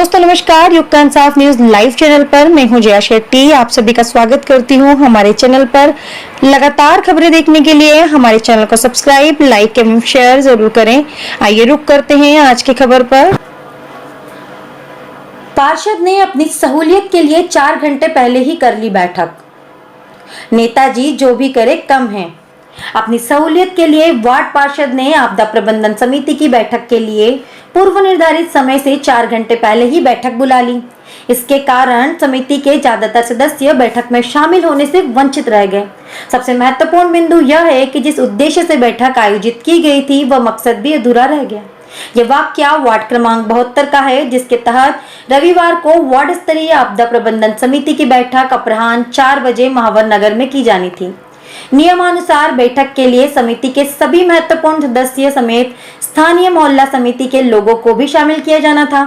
दोस्तों नमस्कार, युग का इंसाफ न्यूज लाइव चैनल पर मैं हूं जया शेट्टी। आप सभी का स्वागत करती हूं हमारे चैनल पर। लगातार खबरें देखने के लिए हमारे चैनल को सब्सक्राइब, लाइक एवं शेयर जरूर करें। आइए रुक करते हैं आज की खबर पर। पार्षद ने अपनी सहूलियत के लिए 4 घंटे पहले ही कर ली बैठक। नेताजी जो भी करे कम है। अपनी सहूलियत के लिए वार्ड पार्षद ने आपदा प्रबंधन समिति की बैठक के लिए पूर्व निर्धारित समय से 4 घंटे पहले ही बैठक बुला ली। इसके कारण समिति के ज्यादातर सदस्य बैठक में शामिल होने से वंचित रह गए। सबसे महत्वपूर्ण बिंदु यह है कि जिस उद्देश्य से बैठक आयोजित की गई थी वह मकसद भी अधूरा रह गया। यह वाकया वार्ड क्रमांक 72 का है, जिसके तहत रविवार को वार्ड स्तरीय आपदा प्रबंधन समिति की बैठक अपराह्न 4 बजे महावर नगर में की जानी थी। नियमानुसार बैठक के लिए समिति के सभी महत्वपूर्ण सदस्य समेत स्थानीय मोहल्ला समिति के लोगों को भी शामिल किया जाना था,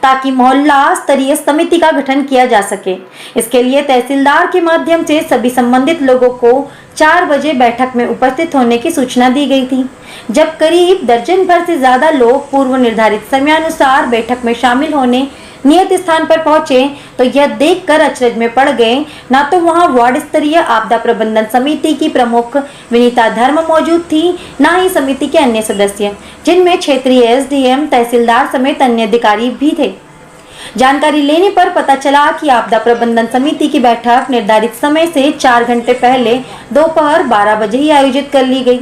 ताकि मोहल्ला स्तरीय समिति का गठन किया जा सके। इसके लिए तहसीलदार के माध्यम से सभी संबंधित लोगों को 4 बजे बैठक में उपस्थित होने की सूचना दी गई थी। जब करीब दर्जन भर से ज्यादा लोग पूर्व निर्धारित समयानुसार बैठक में शामिल होने नियत स्थान पर पहुंचे तो यह देखकर अचरज में पड़ गए। ना तो वहां वार्ड स्तरीय आपदा प्रबंधन समिति की प्रमुख विनीता धर्म मौजूद थी, ना ही समिति के अन्य सदस्य, जिनमें क्षेत्रीय एसडीएम, तहसीलदार समेत अन्य अधिकारी भी थे। जानकारी लेने पर पता चला कि आपदा प्रबंधन समिति की बैठक निर्धारित समय से 4 घंटे पहले दोपहर 12 बजे ही आयोजित कर ली गई।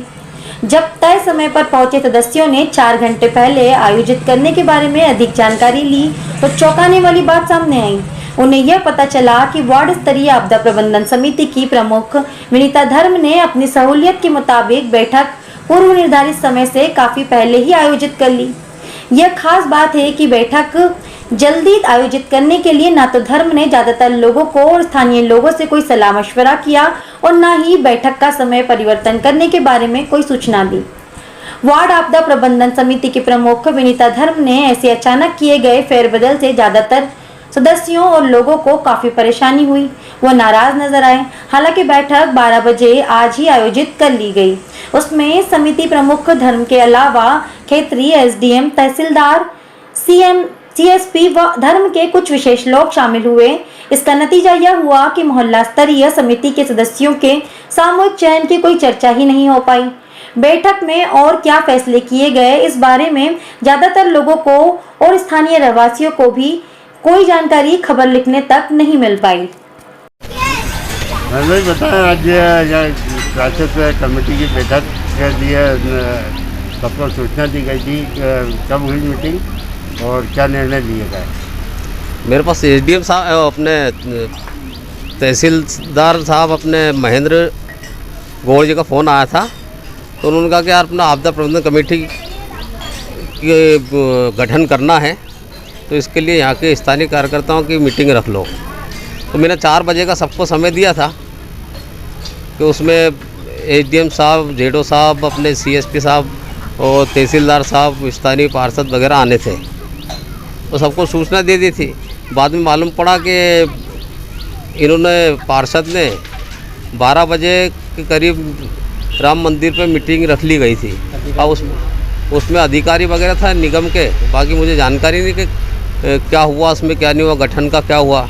जब तय समय पर पहुंचे सदस्यों ने 4 घंटे पहले आयोजित करने के बारे में अधिक जानकारी ली तो चौंकाने वाली बात सामने आई। उन्हें यह पता चला कि वार्ड स्तरीय आपदा प्रबंधन समिति की प्रमुख विनीता धर्म ने अपनी सहूलियत के मुताबिक बैठक पूर्व निर्धारित समय से काफी पहले ही आयोजित कर ली। यह खास बात है कि बैठक जल्दी आयोजित करने के लिए ना तो धर्म ने ज्यादातर लोगों को और स्थानीय लोगों से कोई सलाह मशवरा किया और ना ही बैठक का समय परिवर्तन करने के बारे में कोई सूचना दी। वार्ड आपदा प्रबंधन समिति के प्रमुख विनीता धर्म ने ऐसे अचानक किए गए फेरबदल से ज्यादातर सदस्यों और लोगों को काफी परेशानी हुई। वह नाराज नजर आए। हालांकि बैठक 12 बजे आज ही आयोजित कर ली गई। उसमें समिति प्रमुख धर्म के अलावा क्षेत्रीय एसडीएम, तहसीलदार, सीएसपी व धर्म के कुछ विशेष लोग शामिल हुए। इसका नतीजा यह हुआ कि मोहल्ला स्तरीय समिति के सदस्यों के सामूहिक चयन की कोई चर्चा ही नहीं हो पाई। बैठक में और क्या फैसले किए गए इस बारे में ज्यादातर लोगों को और स्थानीय रहवासियों को भी कोई जानकारी खबर लिखने तक नहीं मिल पाई। बताएं, आज कमेटी की बैठक कर दिया, सबको सूचना दी गई थी, कब हुई मीटिंग और क्या निर्णय लिए गए? मेरे पास एसडीएम साहब, अपने तहसीलदार साहब, अपने महेंद्र गौड़ जी का फ़ोन आया था। तो उन्होंने कहा कि यार अपना आपदा प्रबंधन कमेटी गठन करना है, तो इसके लिए यहाँ के स्थानीय कार्यकर्ताओं की मीटिंग रख लो। तो मैंने 4 बजे का सबको समय दिया था कि उसमें एसडीएम साहब, जेडो साहब, अपने सीएसपी साहब और तहसीलदार साहब, स्थानीय पार्षद वगैरह आने थे। तो सबको सूचना दे दी थी। बाद में मालूम पड़ा कि इन्होंने, पार्षद ने 12 बजे के करीब राम मंदिर पे मीटिंग रख ली गई थी और उसमें अधिकारी वगैरह था निगम के। बाकी मुझे जानकारी नहीं कि क्या हुआ उसमें, क्या नहीं हुआ, गठन का क्या हुआ।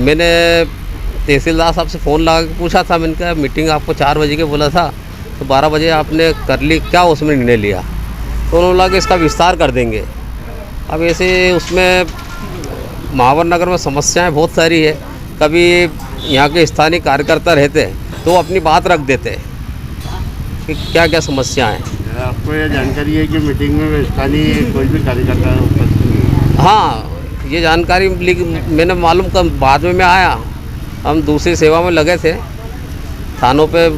मैंने तहसीलदार साहब से फ़ोन लगा के पूछा था, मैंने कहा मीटिंग आपको 4 बजे के बोला था, तो 12 बजे आपने कर ली, क्या उसमें निर्णय लिया? तो उन्होंने लगा कि इसका विस्तार कर देंगे। अब ऐसे उसमें महावर नगर में समस्याएं बहुत सारी है। कभी यहाँ के स्थानीय कार्यकर्ता रहते हैं तो अपनी बात रख देते हैं कि क्या क्या समस्याएं हैं। आपको यह जानकारी है कि मीटिंग में स्थानीय कोई भी कार्यकर्ता उपस्थित नहीं? हाँ, ये जानकारी मैंने मालूम कर, बाद में मैं आया। हम दूसरी सेवा में लगे थे थानों पे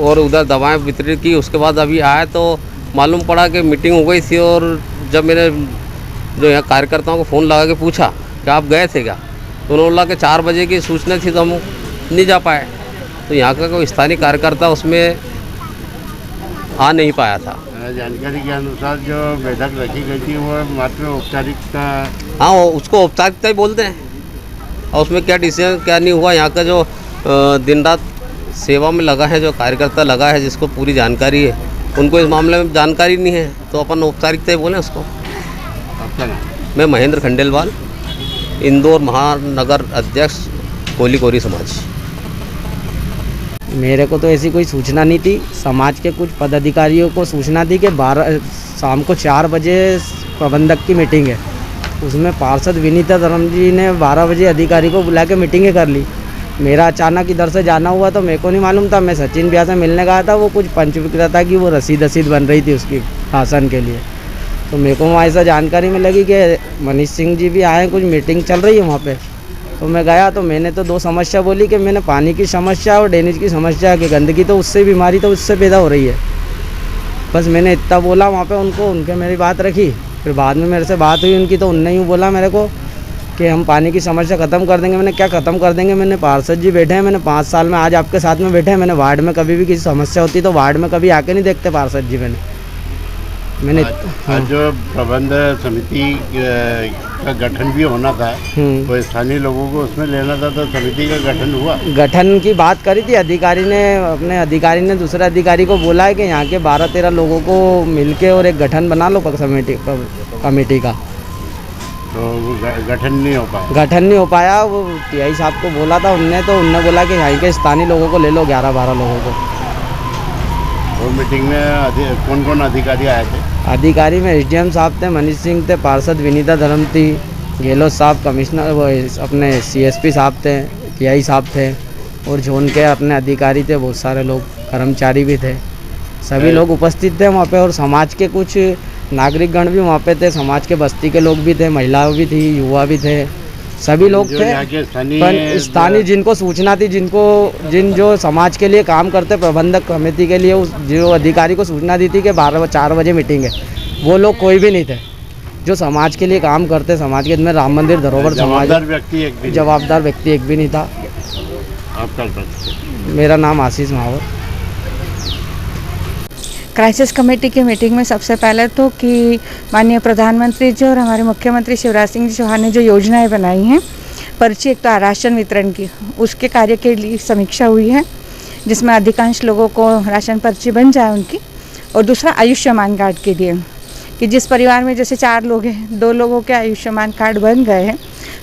और उधर दवाएं वितरित की। उसके बाद अभी आया तो मालूम पड़ा कि मीटिंग हो गई थी। और जब मैंने जो यहाँ कार्यकर्ताओं को फ़ोन लगा के पूछा कि आप गए थे क्या, तो उन्होंने बोला कि 4 बजे की सूचना थी तो हम नहीं जा पाए। तो यहाँ का कोई स्थानीय कार्यकर्ता उसमें आ नहीं पाया था। जानकारी के अनुसार जो बैठक रखी गई थी वो मात्र औपचारिकता, हाँ उसको औपचारिकता ही बोलते हैं। और उसमें क्या डिसीजन क्या नहीं हुआ, यहाँ का जो दिन रात सेवा में लगा है, जो कार्यकर्ता लगा है, जिसको पूरी जानकारी है, उनको इस मामले में जानकारी नहीं है, तो अपन औपचारिकता ही बोलें उसको। आपका नाम? मैं महेंद्र खंडेलवाल, इंदौर महानगर अध्यक्ष कोली कोरी समाज। मेरे को तो ऐसी कोई सूचना नहीं थी। समाज के कुछ पदाधिकारियों को सूचना थी कि शाम को 4 बजे प्रबंधक की मीटिंग है। उसमें पार्षद विनीता धर्म जी ने 12 बजे अधिकारी को बुला के मीटिंगें कर ली। मेरा अचानक इधर से जाना हुआ तो मेरे को नहीं मालूम था। मैं सचिन भैया से मिलने गया था, वो कुछ पंच विक्रेता की वो रसीद बन रही थी उसकी राशन के लिए। तो मेरे को वहाँ ऐसा जानकारी में लगी कि मनीष सिंह जी भी आए, कुछ मीटिंग चल रही है वहाँ पे। तो मैं गया तो मैंने तो 2 समस्या बोली कि मैंने पानी की समस्या और ड्रेनेज की समस्या कि गंदगी तो उससे बीमारी तो उससे पैदा हो रही है। बस मैंने इतना बोला वहाँ पे उनको, उनके मेरी बात रखी। फिर बाद में मेरे से बात हुई उनकी, तो उनने यूँ बोला मेरे को कि हम पानी की समस्या ख़त्म कर देंगे। मैंने क्या ख़त्म कर देंगे, मैंने पार्षद जी बैठे हैं, मैंने 5 साल में आज आपके साथ में बैठे हैं। मैंने वार्ड में कभी भी किसी समस्या होती तो वार्ड में कभी आके नहीं देखते पार्षद जी। मैंने आज जो प्रबंध समिति का गठन भी होना था, तो स्थानीय लोगों को उसमें लेना था, तो समिति का गठन हुआ। गठन की बात करी थी अधिकारी ने दूसरे अधिकारी को बोला है कि यहाँ के 12-13 लोगों को मिलके और एक गठन बना लो कमेटी का। तो वो गठन नहीं हो पाया। गठन नहीं हो पाया। वो टीआई साहब को बोला था उनने बोला कि यहाँ के स्थानीय लोगों को ले लो, 11-12 लोगों को। वो मीटिंग में कौन कौन अधिकारी आए थे? अधिकारी में एसडीएम साहब थे, मनीष सिंह थे, पार्षद विनीता धर्म थी, गहलोत साहब कमिश्नर, वो अपने सीएसपी साहब थे, टीआई साहब थे, और जोन के अपने अधिकारी थे, बहुत सारे लोग कर्मचारी भी थे। सभी लोग उपस्थित थे वहाँ पे। और समाज के कुछ नागरिकगण भी वहाँ पे थे, समाज के बस्ती के लोग भी थे, महिलाएं भी थी, युवा भी थे, सभी लोग थे। पर स्थानीय जिनको सूचना थी, जो समाज के लिए काम करते प्रबंधक समिति के लिए, जो अधिकारी को सूचना दी थी कि 4 बजे मीटिंग है, वो लोग कोई भी नहीं थे जो समाज के लिए काम करते। समाज के में राम मंदिर धरोहर समाज जवाबदार व्यक्ति एक भी नहीं था। आपका मेरा नाम आशीष महावर। क्राइसिस कमेटी की मीटिंग में सबसे पहले तो कि माननीय प्रधानमंत्री जी और हमारे मुख्यमंत्री शिवराज सिंह चौहान ने जो योजनाएं बनाई हैं, पर्ची एक तो राशन वितरण की, उसके कार्य के लिए समीक्षा हुई है, जिसमें अधिकांश लोगों को राशन पर्ची बन जाए उनकी। और दूसरा आयुष्मान कार्ड के लिए कि जिस परिवार में जैसे 4 लोग हैं, 2 लोगों के आयुष्मान कार्ड बन गए हैं,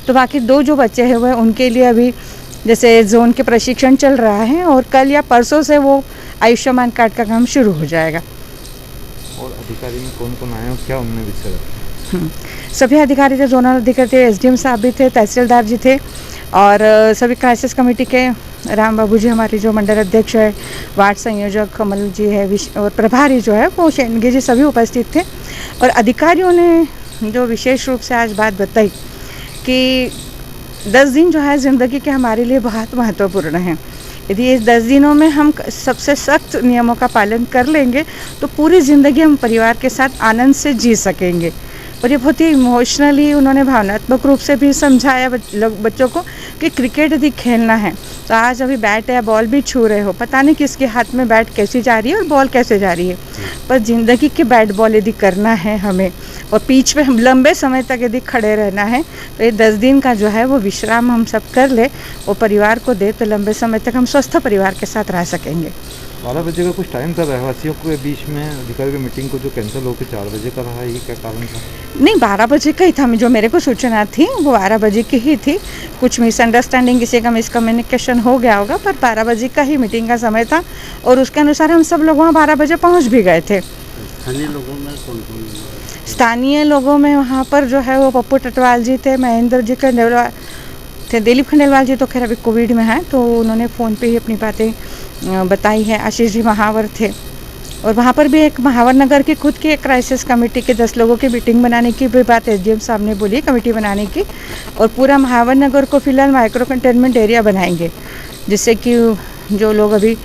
तो बाकी 2 जो बच्चे हैं वह उनके लिए अभी जैसे जोन के प्रशिक्षण चल रहा है और कल या परसों से वो आयुष्मान कार्ड का काम शुरू हो जाएगा। और अधिकारी में कौन कौन आए और क्या उन्होंने विषय रखा? सभी अधिकारी थे, जोनल अधिकारी थे, एसडीएम साहब भी थे, तहसीलदार जी थे, और सभी क्राइसिस कमेटी के राम बाबू जी हमारी जो मंडल अध्यक्ष है, वार्ड संयोजक कमल जी है, और प्रभारी जो है वो शेनगे जी, सभी उपस्थित थे। और अधिकारियों ने जो विशेष रूप से आज बात बताई कि 10 दिन जो है ज़िंदगी के हमारे लिए बहुत महत्वपूर्ण हैं। यदि इस 10 दिनों में हम सबसे सख्त नियमों का पालन कर लेंगे तो पूरी ज़िंदगी हम परिवार के साथ आनंद से जी सकेंगे। और ये बहुत ही इमोशनली उन्होंने भावनात्मक रूप से भी समझाया बच्चों को कि क्रिकेट यदि खेलना है तो आज अभी बैट या बॉल भी छू रहे हो, पता नहीं किसके हाथ में बैट कैसी जा रही है और बॉल कैसे जा रही है, पर ज़िंदगी के बैट बॉल यदि करना है हमें और पिच पे हम लंबे समय तक यदि खड़े रहना है तो ये 10 दिन का जो है वो विश्राम हम सब कर ले, वो परिवार को दे, तो लंबे समय तक हम स्वस्थ परिवार के साथ रह सकेंगे। 12 बजे का कुछ टाइम था रहवासियों के बीच में, अधिकारी की मीटिंग को जो कैंसिल होकर 4 बजे का रहा, ये क्या कारण था? नहीं, 12 बजे का ही था। जो मेरे को सूचना थी वो 12 बजे की ही थी। कुछ मिसअंडरस्टैंडिंग, किसी का मिसकम्युनिकेशन हो गया होगा, पर 12 बजे का ही मीटिंग का समय था और उसके अनुसार हम सब लोग वहाँ 12 बजे पहुँच भी गए थे। स्थानीय लोगों में कौन-कौन? स्थानीय लोगों में वहाँ पर जो है वो पप्पू टटवाल जी थे, महेंद्र जी खंडेलवाल थे, दिलीप खंडेलवाल जी तो खैर अभी कोविड में हैं तो उन्होंने फ़ोन पे ही अपनी बातें बताई है। आशीष जी महावर थे और वहाँ पर भी एक महावर नगर की खुद की एक क्राइसिस कमेटी के 10 लोगों की मीटिंग बनाने की भी बात एसडीएम साहब ने बोली, कमेटी बनाने की, और पूरा महावर नगर को फिलहाल माइक्रो कंटेनमेंट एरिया बनाएंगे, जिससे कि जो लोग अभी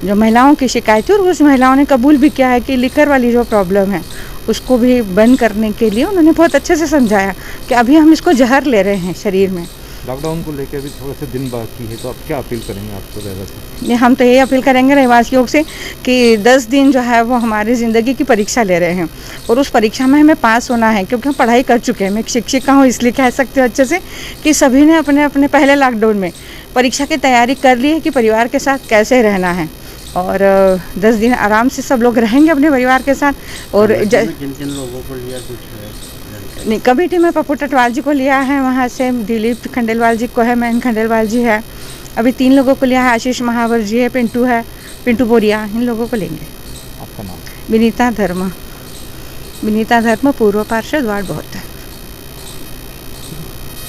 जो महिलाओं की शिकायत है और उस महिलाओं ने कबूल भी किया है कि लिकर वाली जो प्रॉब्लम है उसको भी बंद करने के लिए उन्होंने बहुत अच्छे से समझाया कि अभी हम इसको जहर ले रहे हैं शरीर में। लॉकडाउन को लेकर भी थोड़े से दिन बाकी है, तो आप क्या अपील करेंगे आपको रहवासी? हम तो यही अपील करेंगे रहवासियों से कि 10 दिन जो है वो हमारी ज़िंदगी की परीक्षा ले रहे हैं और उस परीक्षा में हमें पास होना है, क्योंकि हम पढ़ाई कर चुके हैं। मैं एक शिक्षिका हूँ, इसलिए कह सकते हो अच्छे से कि सभी ने अपने अपने पहले लॉकडाउन में परीक्षा की तैयारी कर ली है कि परिवार के साथ कैसे रहना है, और 10 दिन आराम से सब लोग रहेंगे अपने परिवार के साथ। और किन किन लोगों को लिया कुछ नहीं, कमेटी में पप्पू टटवाल जी को लिया है, वहाँ से दिलीप खंडेलवाल जी को है, मैन खंडेलवाल जी है, अभी 3 लोगों को लिया है, आशीष महावर जी है, पिंटू बोरिया, इन लोगों को लेंगे। आपका नाम? विनीता धर्म, पूर्व पार्षद वार्ड बहुत है।